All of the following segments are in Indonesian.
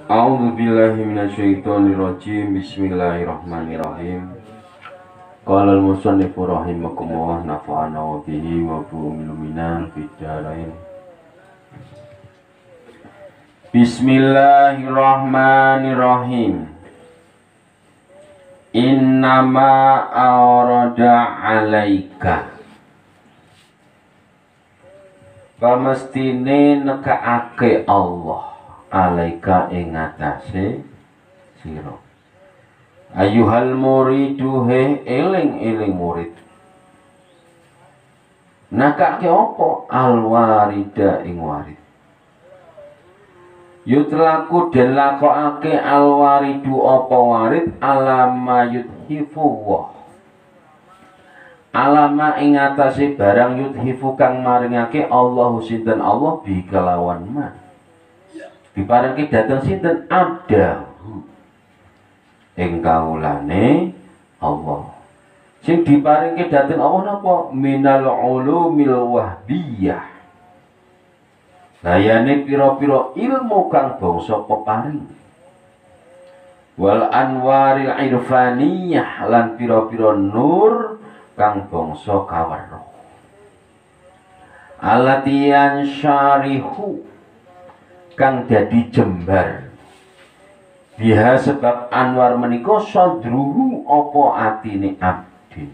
A'udzubillahi minasyaitonirrajim. Bismillahirrahmanirrahim. Qala al-musannifu rahimakumullah nafa'ana wa bihi wa bi'uluminan fid dharain. Bismillahirrahmanirrahim. Innama awrada alaika, pamestine nekaake Allah alaika ing atase sira. Ayuhal muridu he eling murid. Nakake apa? Alwarida ing warid. Yutlaku den lakokake alwaridu apa warid alama yudhifuwah, alama ing atase barang yudhifu kang maringake Allahu sinten Allah bi kelawan ma. Diparingke dhateng sinten? Abdahu ing kawulane Allah. Sing diparingke dhateng Allah napa? Minal ulumil wahbiyah, dayane pira-pira ilmu kang bangsa peparing. Wal anwaril irfaniyah, lan pira-pira nur kang bangsa kaweruh. Alatiyan syarihu, kang dadi jembar. Biha sebab anwar menika sadruhu apa atine abdi.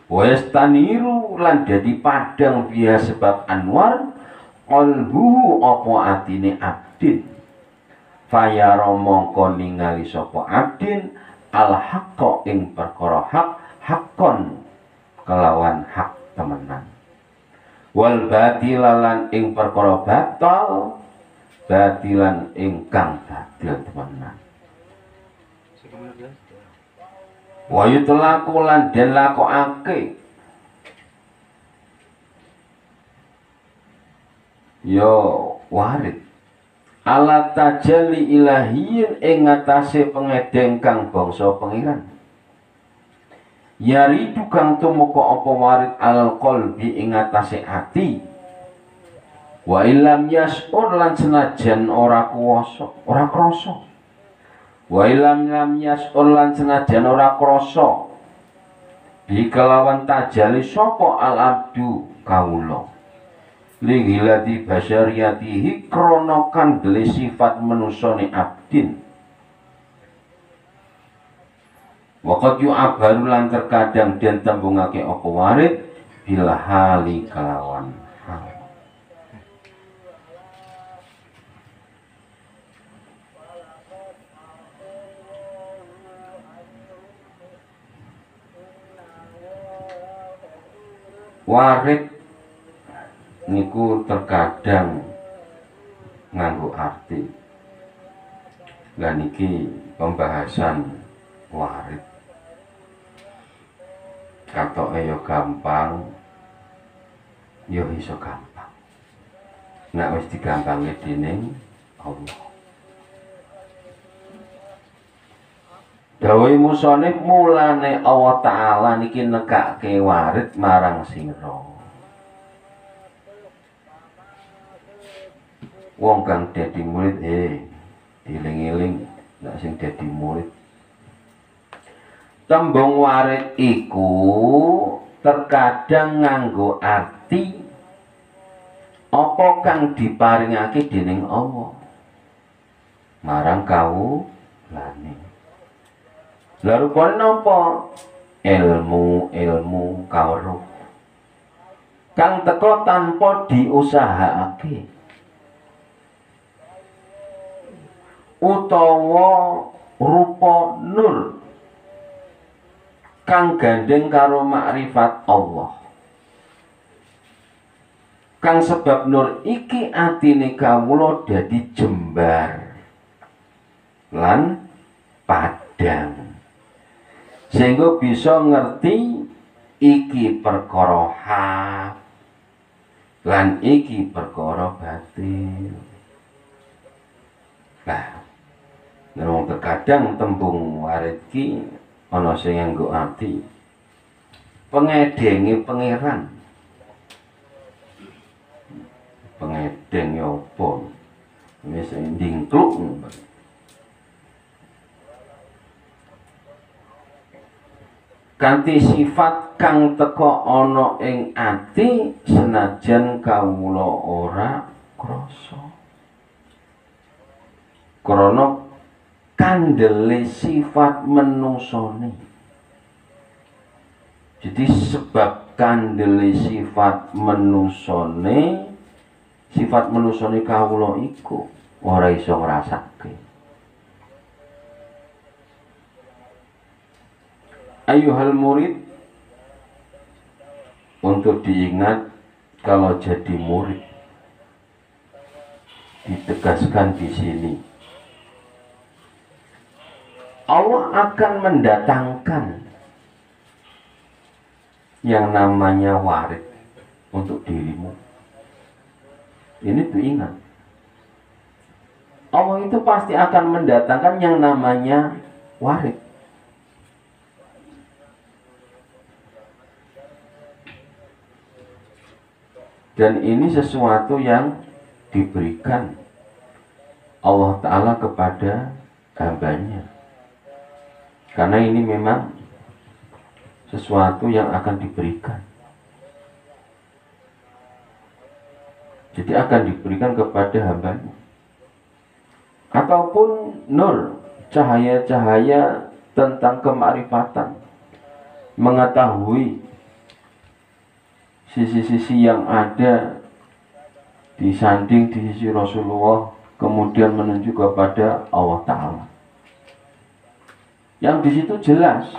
Wastaniru, lan dadi padang biha sebab anwar qalbuhu apa atine abdin. Fayara mongko ningali sapa abdin al haqqa ing perkara hak, hakkon kelawan hak temenan. Wal batilan ing perkara batal, batilan ingkang batil temenan. Wa yutlaku lan den lakokake yo warid alat tajalli ilahiyin ing ngatasé pengedeng kang bangsa pengiran. Yaridu kang tumeka apa warid alal qalbi ing ngatasé ati. Wa illam yas'ur, lan senajan ora kuwasa, ora krasa. Wa illam yas'ur, lan senajan ora krasa bi kelawan tajalli sapa al abdu kawula. Lihilati basyariyatihi, krana kandele sifat manusane abdin. Waqad yu'abaru, lan terkadang den tembungake apa warid bil hali kelawan hal. Warid niku terkadang nganggo arti. Lah niki pembahasan warid. Katoke yo gampang, yo iso gampang. Nek wis digampangke dening Allah. Dawuh musonif mulane Allah Ta'ala niki nekake warid marang sira. Wong kang dadi murid dieling-eling nek sing dadi murid. Tembung warid iku terkadang nganggo arti apa kang diparingake dening Allah marang kawulane. Lha rupane napa? Ilmu kawruh kang teka tanpa diusahakake, utawa rupa nur kang gandeng karo makrifat Allah, kang sebab nur iki atine kawula dadi jembar lan padang, sehingga bisa ngerti iki perkara hak lan iki perkara batil. Nah, memang terkadang tembung warid ki ana sing nganggo arti pengedenge pangeran. Pengedeng ya apa? wis ndingkluk. Kanthi sifat kang teka ana ing ati senajan kawula ora krasa. Krana kandele sifat menusane. Jadi sebab kandele sifat menusane, sifat menusane kawula iku ora iso ngrasake. Ayuhal murid, untuk diingat kalau jadi murid ditegaskan di sini Allah akan mendatangkan yang namanya warid untuk dirimu. Ini diingat, Allah itu pasti akan mendatangkan yang namanya warid. Dan ini sesuatu yang diberikan Allah Ta'ala kepada hambanya. Karena ini memang sesuatu yang akan diberikan. Jadi akan diberikan kepada hambanya. Ataupun nur, cahaya-cahaya tentang kemarifatan. Mengetahui sisi-sisi yang ada disanding di sisi Rasulullah, kemudian menuju kepada Allah Ta'ala. Yang di situ jelas,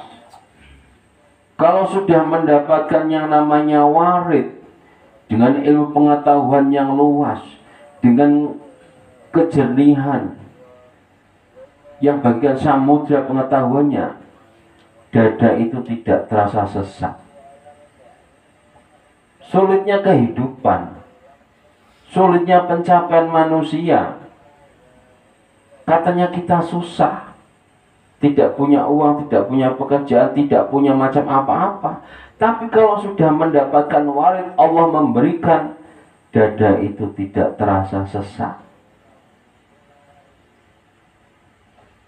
kalau sudah mendapatkan yang namanya warid dengan ilmu pengetahuan yang luas, dengan kejernihan yang bagian samudra pengetahuannya, dada itu tidak terasa sesak. Sulitnya kehidupan, sulitnya pencapaian manusia, katanya kita susah, tidak punya uang, tidak punya pekerjaan, tidak punya macam apa-apa. Tapi kalau sudah mendapatkan warid, Allah memberikan, dada itu tidak terasa sesak.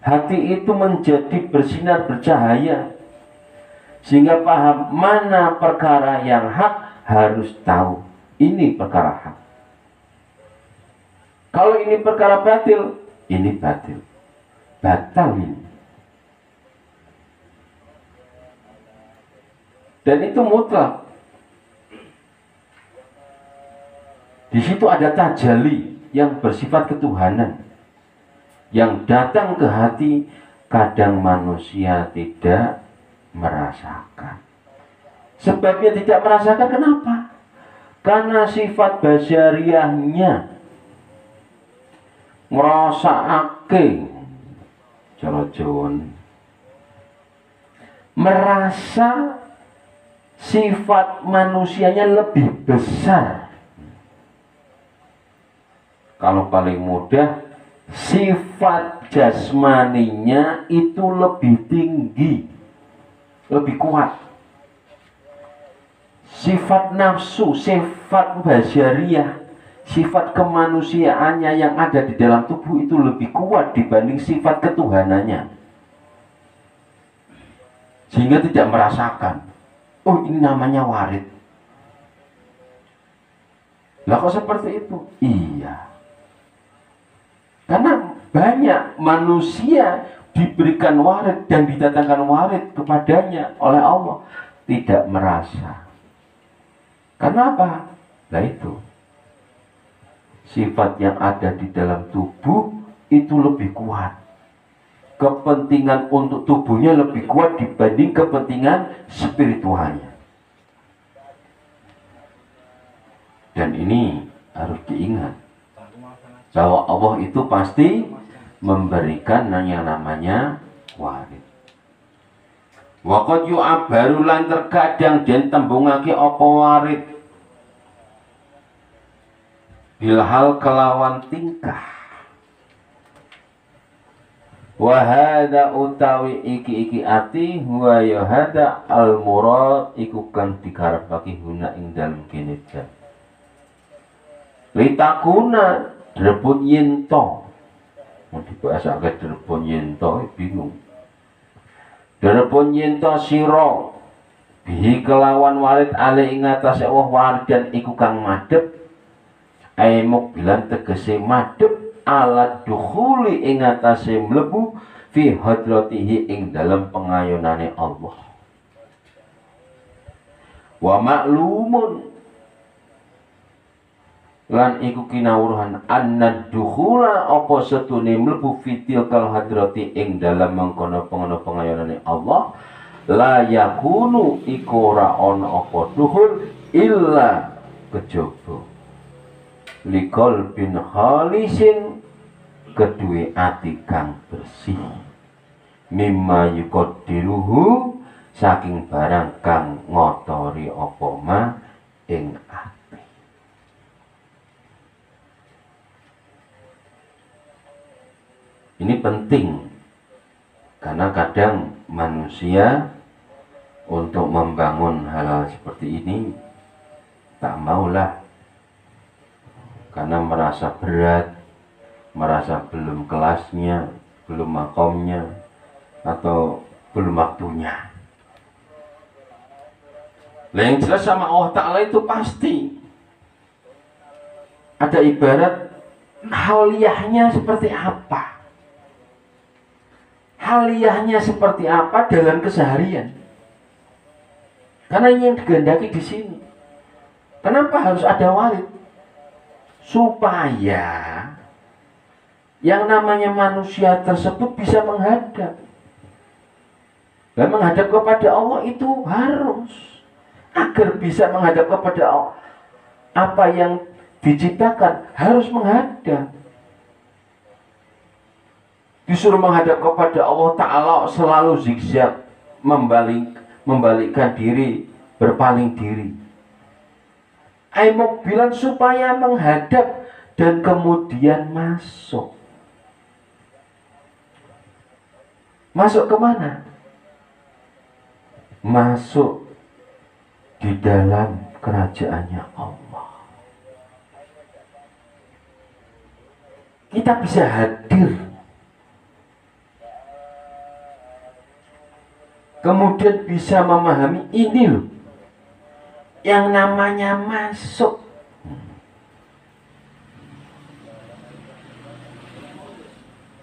Hati itu menjadi bersinar, bercahaya, sehingga paham mana perkara yang hak. Harus tahu ini perkara hak. Kalau ini perkara batil, ini batil, batal ini. Dan itu mutlak. Di situ ada tajalli yang bersifat ketuhanan yang datang ke hati. Kadang manusia tidak merasakan. Sebabnya tidak merasakan, kenapa? Karena sifat basyariahnya ngrasakake, cara Jawa, merasa sifat manusianya lebih besar. Kalau paling mudah, sifat jasmaninya itu lebih tinggi, lebih kuat. Sifat nafsu, sifat basyariah, sifat kemanusiaannya yang ada di dalam tubuh itu lebih kuat dibanding sifat ketuhanannya. Sehingga tidak merasakan, oh ini namanya warid. Lah kok seperti itu? Iya. Karena banyak manusia diberikan warid dan didatangkan warid kepadanya oleh Allah, tidak merasa. Karena apa? Nah itu, sifat yang ada di dalam tubuh itu lebih kuat. Kepentingan untuk tubuhnya lebih kuat dibanding kepentingan spiritualnya. Dan ini harus diingat, bahwa Allah itu pasti memberikan yang namanya warid. Waqad yu'abaru lan terkadang den tembungake apa warid bilhal kelawan tingkah. Wa hadza utawi iki ati wa ya hadza al murad iku kang dikarepake guna ing dalem kene. Litakuna Drebun yento. Mau dibahasake drebun yento bingung. Drebun yento sira bihi kelawan warid ale ing atase Allah waridan iku kang madhep. Ai mukbilan tegese madhep ala dukhuli ing atase mlebu fi hadratihi ing dalam pengayunane Allah. Wa ma'lumun lan iku kinawruhan anna dukhula apa setune mlebu fitil kal hadrati ing dalam mengkono pengayunane Allah la yakunu iku ora ana apa dukhul illa kejaba likol bin khalisin kedue ati kang bersih mimma yuqaddiruhu saking barang kang ngotori apa ma ing ati. Ini penting karena kadang manusia untuk membangun hal-hal seperti ini tak maulah karena merasa berat, merasa belum kelasnya, belum makomnya, atau belum waktunya. Yang jelas sama Allah Ta'ala itu pasti ada ibarat haliyahnya seperti apa, haliyahnya seperti apa dalam keseharian. Karena ini yang digendaki di sini. Kenapa harus ada warid? Supaya yang namanya manusia tersebut bisa menghadap. Dan menghadap kepada Allah itu harus. Agar bisa menghadap kepada Allah, apa yang diciptakan harus menghadap. Disuruh menghadap kepada Allah Ta'ala selalu zigzag, membalikkan diri, berpaling diri. Mukbilan supaya menghadap dan kemudian masuk. Masuk kemana? Masuk di dalam kerajaannya Allah. Kita bisa hadir. Kemudian bisa memahami ini loh. Yang namanya masuk.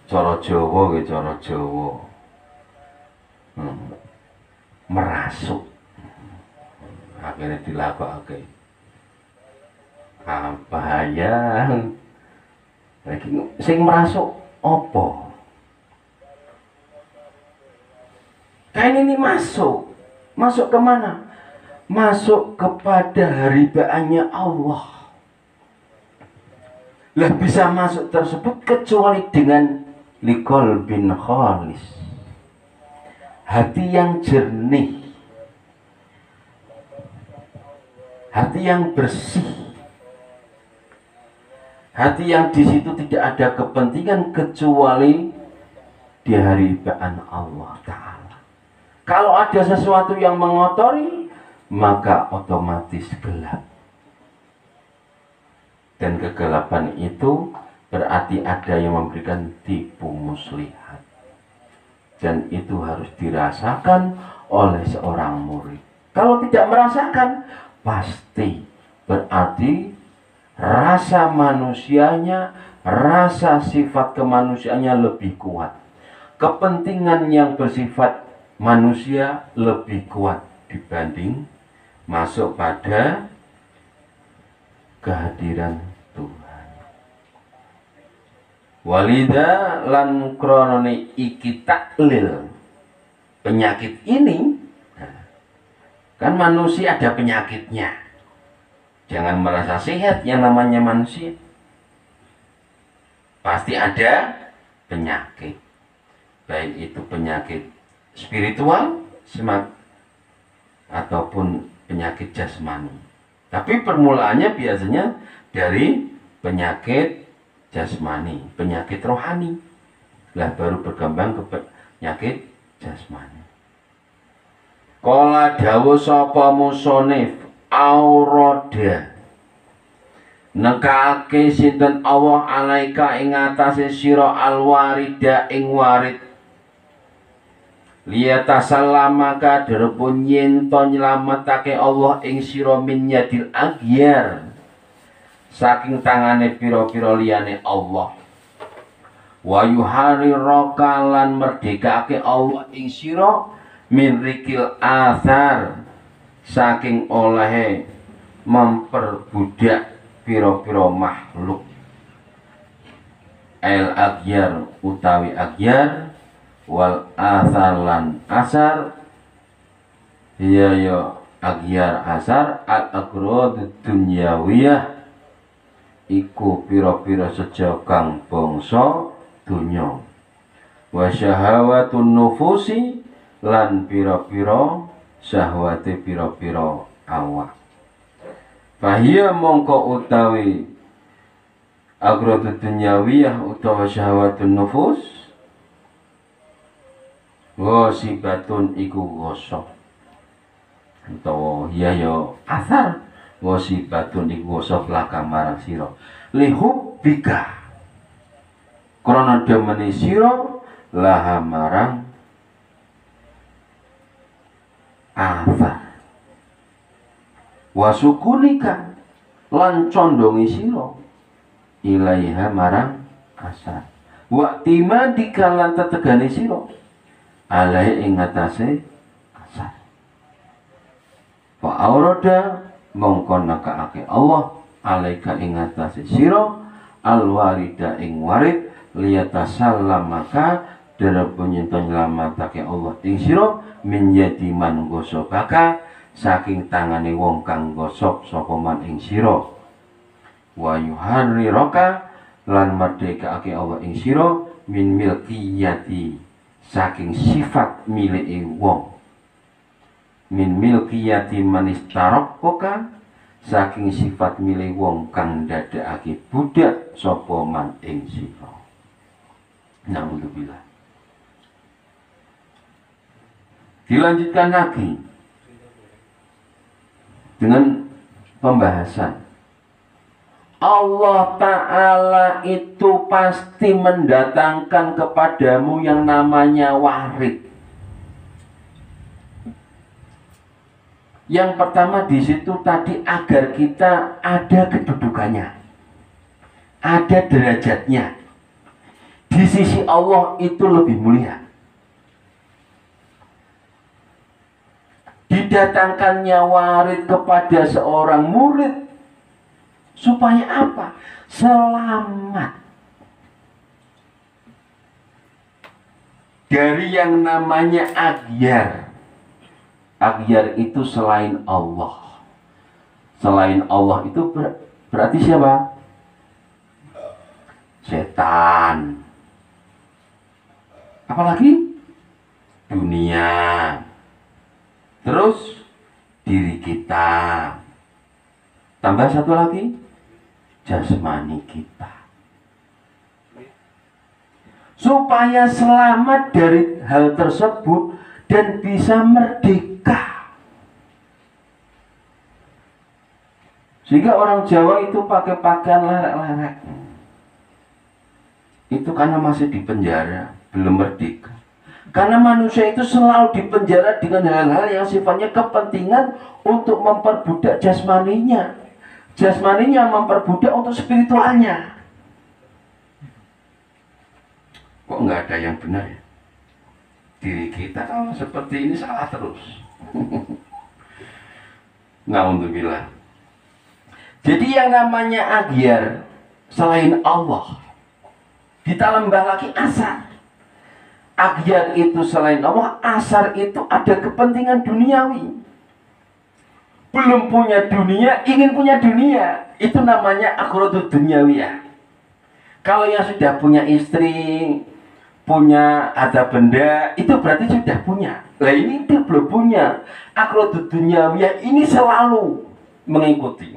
Cara Jawa ke cara Jawa. Merasuk. Akhirnya dilakokake. Apa yang lagi sing merasuk apa? Kain ini masuk. Masuk kemana? Masuk kepada haribaannya Allah. Lah bisa masuk tersebut kecuali dengan likol bin khalis, hati yang jernih, hati yang bersih, hati yang di situ tidak ada kepentingan kecuali di haribaan Allah Ta'ala. Kalau ada sesuatu yang mengotori, maka otomatis gelap. Dan kegelapan itu berarti ada yang memberikan tipu muslihat. Dan itu harus dirasakan oleh seorang murid. Kalau tidak merasakan, pasti berarti rasa manusianya, rasa sifat kemanusiaannya lebih kuat. Kepentingan yang bersifat manusia lebih kuat dibanding masuk pada kehadiran Tuhan. Walida lan kronone iki taklil penyakit ini, kan manusia ada penyakitnya. Jangan merasa sehat yang namanya manusia. Pasti ada penyakit. Baik itu penyakit spiritual, ataupun penyakit jasmani. Tapi permulaannya biasanya dari penyakit jasmani, penyakit rohani. Lah baru berkembang ke penyakit jasmani. Qala dawu sapa musonif aurada nekake sinten Allah alaika ing atase sira alwarida ing warid liyatasallamaka derepun yen to nyelametake Allah ing sira min yadil aghyar saking tangane pira-pira liyane Allah wa yuhariraka lan merdekake Allah ing sira min rikil athar saking olehe memperbudak pira-pira makhluk el aghyar utawi aghyar wal asalan asar iya yo aghyar asar al agrod dunyawiyah iku pira-pira seja kang bangsa dunya wa syahawatun nufusi lan pira-pira syahwate pira-pira awak fahia mongko utawi agrod dunyawiyah utawa syahwatun nufus wasibatun iku gosok utawa iya yo asar wasibatun iku gosok laka marang sira lihubbika krana demene sira laha marang asar wasukunika lan condongi sira ilaiha marang asar wa timadika lan tetegane sira alai ing atase asar fa aurada mongko nakaake Allah alaika ing atase sira alwarida ing warid liyatasallamaka derep nyenton nyelamatake Allah ing sira min yadi man gosokaka saking tangane wong kang gosok sapa man ing sira wa yuharriraka lan merdekaake Allah ing sira min milkiyati saking sifat miliki wong min milkiyati manistarokkoka saking sifat milik wong kang dadakake budak sapa man ing sira. Naudzubillah. Dilanjutkan lagi dengan pembahasan Allah Ta'ala itu pasti mendatangkan kepadamu yang namanya warid. Yang pertama di situ tadi agar kita ada kedudukannya, ada derajatnya. Di sisi Allah itu lebih mulia. Didatangkannya warid kepada seorang murid supaya apa? Selamat dari yang namanya aghyar. Aghyar itu selain Allah. Selain Allah itu berarti siapa? Setan. Apalagi? Dunia. Terus diri kita. Tambah satu lagi, jasmani kita. Supaya selamat dari hal tersebut dan bisa merdeka. Sehingga orang Jawa itu pakai pakaian lerek-lerek. Itu karena masih di penjara, belum merdeka. Karena manusia itu selalu dipenjara dengan hal-hal yang sifatnya kepentingan untuk memperbudak jasmaninya. Jasmaninya memperbudak untuk spiritualnya. Kok nggak ada yang benar ya? Diri kita kalau seperti ini salah terus. Naudzubillah. Jadi yang namanya aghyar selain Allah, ditambah lagi asar. Aghyar itu selain Allah, asar itu ada kepentingan duniawi. Belum punya dunia, ingin punya dunia. Itu namanya akhiratud dunyawiyah. Kalau yang sudah punya istri, punya ada benda, itu berarti sudah punya. Lah ini dia belum punya. Akhiratud dunyawiyah ini selalu mengikuti.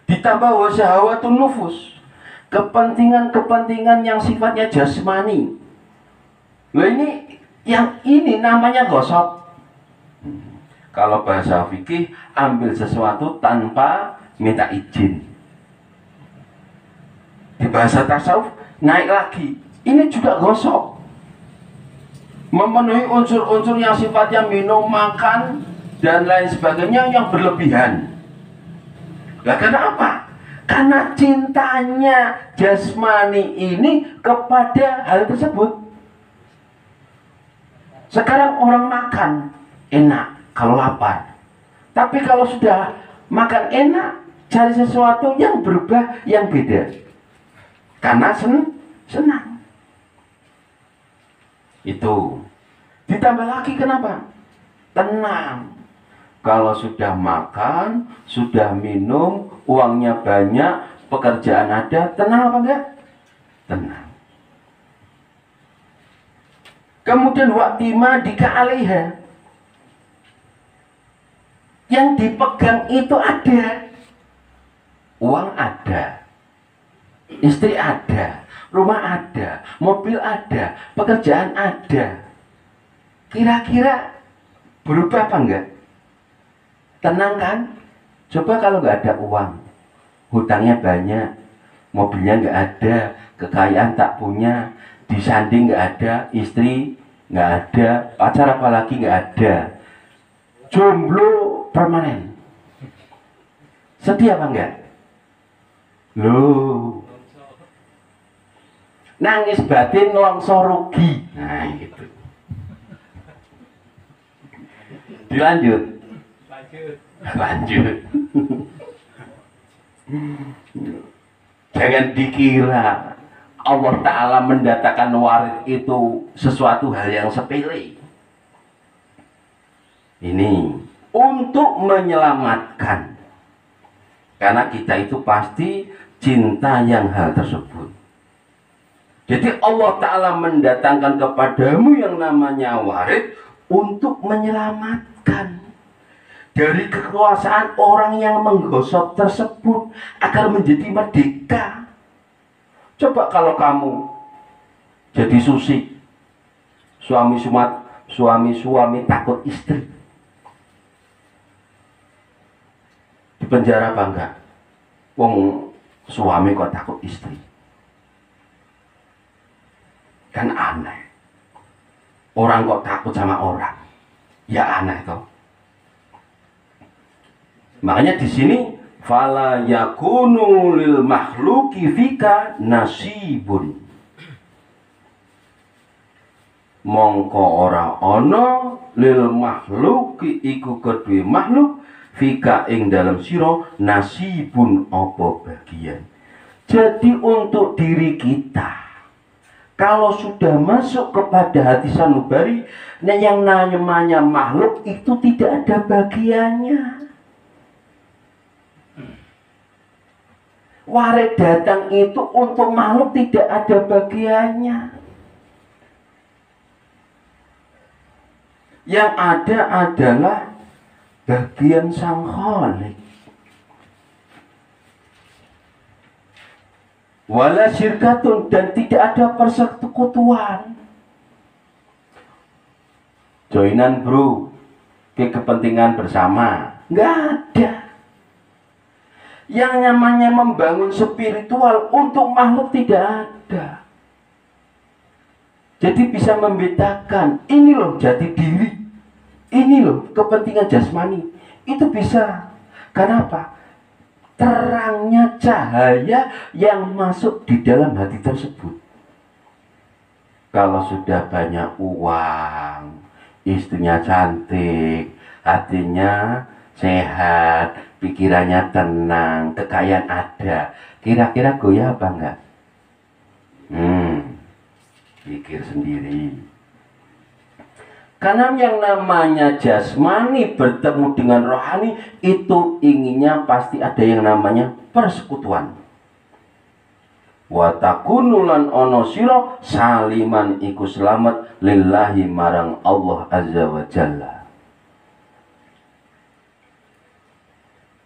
Ditambah wasyahawatun nufus, kepentingan-kepentingan yang sifatnya jasmani. Lah ini namanya gosok. Kalau bahasa fikih, ambil sesuatu tanpa minta izin. Di bahasa tasawuf naik lagi. Ini juga gosok. Memenuhi unsur-unsur yang sifatnya minum, makan, dan lain sebagainya yang berlebihan. Lah kenapa? Karena cintanya jasmani ini kepada hal tersebut. Sekarang orang makan enak kalau lapar. Tapi kalau sudah makan enak, cari sesuatu yang berubah, yang beda. Karena senang. Itu. Ditambah lagi kenapa? Tenang. Kalau sudah makan, sudah minum, uangnya banyak, pekerjaan ada, tenang apa enggak? Tenang. Kemudian waktima dika'aliha. Yang dipegang itu ada. Uang ada. Istri ada. Rumah ada. Mobil ada. Pekerjaan ada. Kira-kira berubah apa enggak? Tenang kan? Coba kalau nggak ada uang, hutangnya banyak, mobilnya nggak ada, kekayaan tak punya, disanding nggak ada, istri nggak ada, pacar apalagi nggak ada, jomblo permanen. Sedih apa enggak? Loh, nangis batin longsor rugi. Nah gitu. Dilanjut. Lanjut. Jangan dikira Allah Ta'ala mendatangkan warid itu sesuatu hal yang sepele. Ini untuk menyelamatkan. Karena kita itu pasti cinta yang hal tersebut. Jadi Allah Ta'ala mendatangkan kepadamu yang namanya warid untuk menyelamatkan dari kekuasaan orang yang menggosok tersebut agar menjadi merdeka. Coba kalau kamu jadi susi, suami takut istri, di penjara apa enggak? Wong suami kok takut istri, kan aneh. Orang kok takut sama orang, ya aneh toh. Makanya di sini fala yakunu lil makhluki fika nasibun. Mongko ora ana lil makhluki iku kedue makhluk fika ing dalam sira nasibun apa bagian. Jadi untuk diri kita, kalau sudah masuk kepada hati sanubari, yang namanya makhluk itu tidak ada bagiannya. Warid datang itu untuk makhluk tidak ada bagiannya. Yang ada adalah bagian Sang Khalik. Wala syirkatun, dan tidak ada persekutuan. Joinan bro, ke kepentingan bersama, nggak ada. Yang namanya membangun spiritual untuk makhluk tidak ada. Jadi bisa membedakan, ini loh jati diri, ini loh kepentingan jasmani. Itu bisa. Kenapa? Terangnya cahaya yang masuk di dalam hati tersebut. Kalau sudah banyak uang, istrinya cantik, hatinya sehat, pikirannya tenang, kekayaan ada, kira-kira goyah apa enggak? Pikir sendiri. Karena yang namanya jasmani bertemu dengan rohani, itu inginnya pasti ada yang namanya persekutuan. Wa takunulan ono sira saliman iku selamat lillahi marang Allah azza wa jalla.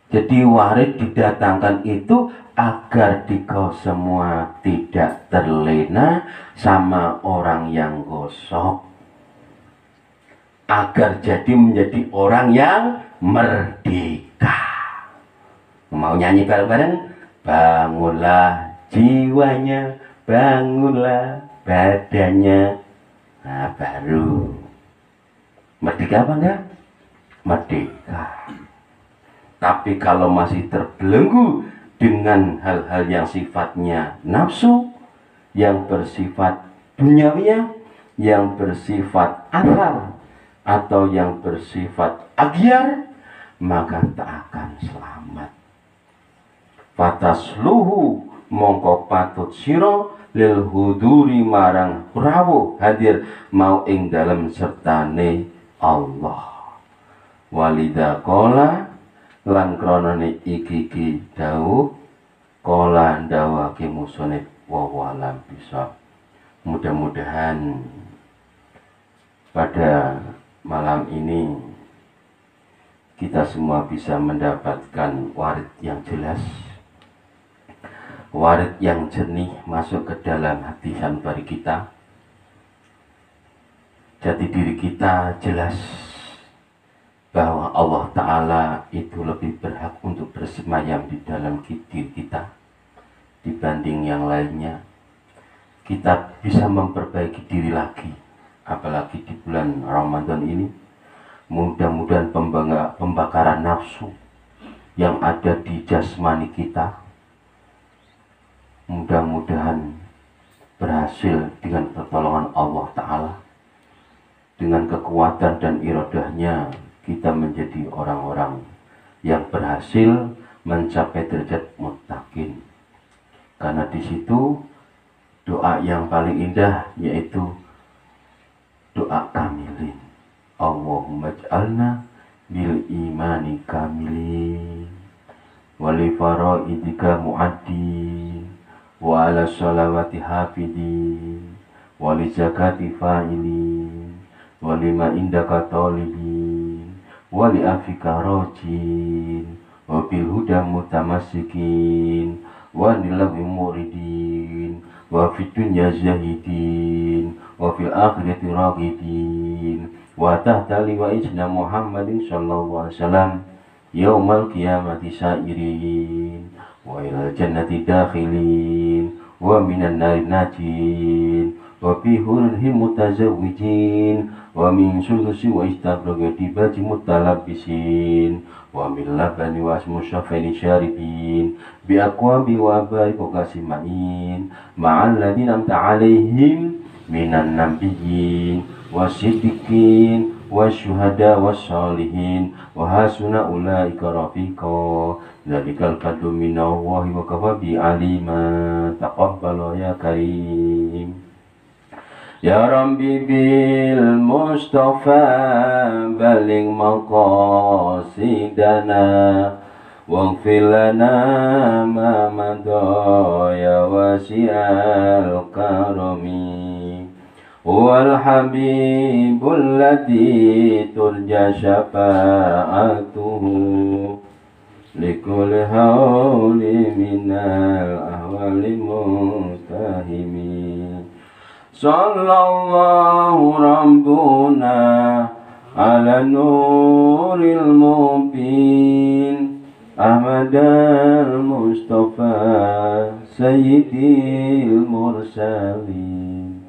Jadi warid didatangkan itu agar dikau semua tidak terlena sama orang yang gosok, agar jadi menjadi orang yang merdeka. Mau nyanyi bareng-bareng? Bangunlah jiwanya, bangunlah badannya. Nah, baru merdeka apa enggak? Merdeka. Tapi kalau masih terbelenggu dengan hal-hal yang sifatnya nafsu, yang bersifat duniawiya, yang bersifat athar, atau yang bersifat agyar, maka tak akan selamat. Fatasluhu mongko patut sira lil huduri marang rawuh hadir mau ing dalem sertane Allah. Walida kola lan kronone iki dawuh kola ndawake musone wawalam bisa. Mudah-mudahan pada malam ini kita semua bisa mendapatkan warid yang jelas, warid yang jernih masuk ke dalam hati sanubari kita. Jati diri kita jelas bahwa Allah Ta'ala itu lebih berhak untuk bersemayam di dalam diri kita dibanding yang lainnya. Kita bisa memperbaiki diri lagi, apalagi di bulan Ramadan ini. Mudah-mudahan pembakaran nafsu yang ada di jasmani kita mudah-mudahan berhasil dengan pertolongan Allah Ta'ala. Dengan kekuatan dan iradahnya kita menjadi orang-orang yang berhasil mencapai derajat muttaqin. Karena di situ doa yang paling indah yaitu doa kamilin. Allahumma ij'alna bil imani kamilin wa li faraidika mu'addin wa ala sholawati hafidin wa li zakati fa'ilin wa lima indaka talibin wa li afika rajin wa bil huda mutamassikin wa nilawi muridin wa fid dunya zahidin wa fil akhirati raghibin wa tahta liwa'isna Muhammadin sallallahu alaihi wasallam yaumal qiyamati sa'irin wa ilal jannati dakhilin wa minan nari najin wa fi hurri mutazawwijin wa min sulusi wa istabragati baji mutalabbisin wa min labani wa asmu syafani syaribin bi aqwabi wa bariku kasimain ma'al ladina amta alaihim minan nabiyyin wasiddiqin wasyuhada wassalihin wa hasuna ulaika rafiqa dzalikal fadlu minallahi wa kafa bi alima taqabbal ya karim ya rabbi bil mustafa baligh maqasidana waghfir lana ma madha ya wasi'al karami wal habibul ladzi turja syafa'atuhu likulli hauli minal ahwali muntahimi sallallahu rabbuna ala nuril mubin Ahmadal Mustafa Sayyidil Mursalin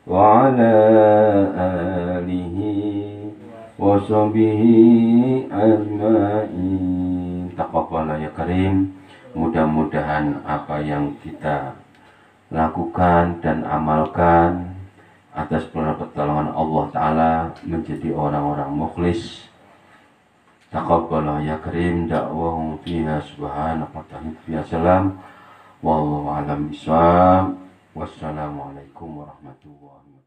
wa ala alihi wa sahbihi ajma'in. Taqabbal ya karim. Mudah-mudahan apa yang kita lakukan dan amalkan atas pertolongan Allah Ta'ala menjadi orang-orang mukhlis. Taqabbal ya karim. Da'wahum fiha subhanaka wa ta'ala salam wallahu a'lam bishawab. Wassalamualaikum warahmatullahi wabarakatuh.